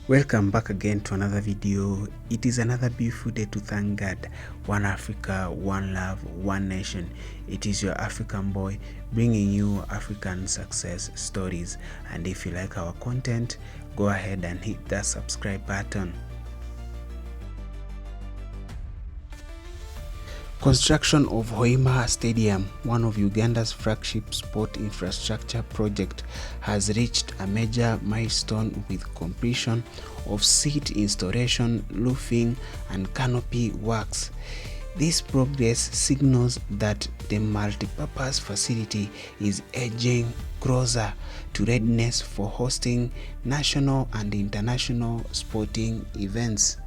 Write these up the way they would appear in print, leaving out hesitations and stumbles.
Welcome back again to another video. It is another beautiful day to thank God. One Africa, one love, one nation. It is your African boy bringing you African success stories. And if you like our content, go ahead and hit that subscribe button. Construction of Hoima Stadium, one of Uganda's flagship sport infrastructure project, has reached a major milestone with completion of seat installation, roofing and canopy works. This progress signals that the multi-purpose facility is edging closer to readiness for hosting national and international sporting events.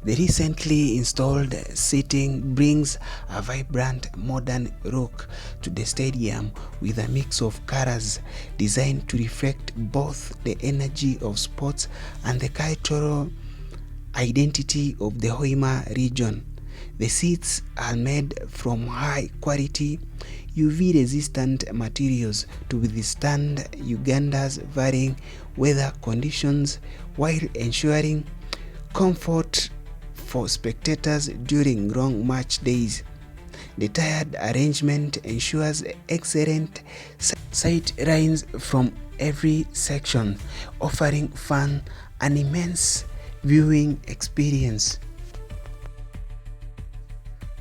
The recently installed seating brings a vibrant modern look to the stadium with a mix of colors designed to reflect both the energy of sports and the cultural identity of the Hoima region. The seats are made from high quality UV resistant materials to withstand Uganda's varying weather conditions while ensuring comfort for spectators during long match days. The tiered arrangement ensures excellent sight lines from every section, offering fun and immense viewing experience.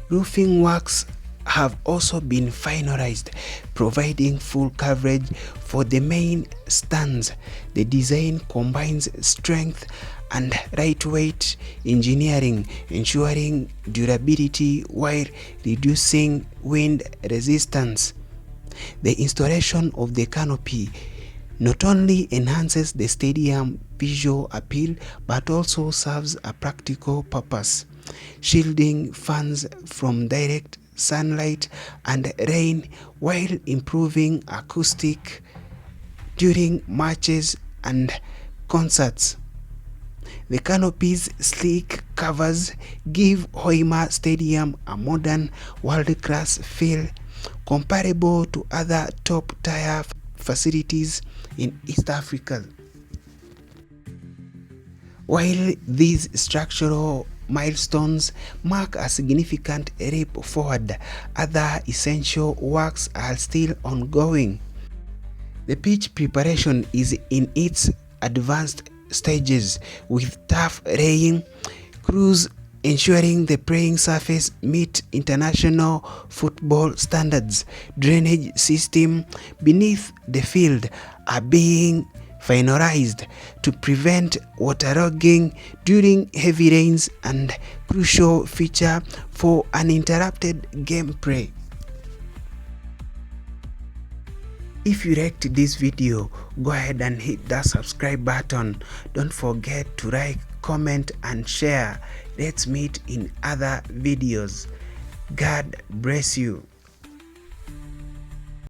Roofing works have also been finalized, providing full coverage for the main stands. The design combines strength and lightweight engineering, ensuring durability while reducing wind resistance. The installation of the canopy not only enhances the stadium visual appeal but also serves a practical purpose, shielding fans from direct sunlight and rain while improving acoustic during matches and concerts. The canopy's sleek covers give Hoima Stadium a modern, world-class feel comparable to other top-tier facilities in East Africa. While these structural milestones mark a significant leap forward, other essential works are still ongoing. The pitch preparation is in its advanced stages, with turf laying crews ensuring the playing surface meet international football standards. Drainage system beneath the field are being finalized to prevent waterlogging during heavy rains, and crucial feature for uninterrupted gameplay. If you liked this video, go ahead and hit that subscribe button. Don't forget to like, comment and share. Let's meet in other videos. God bless you.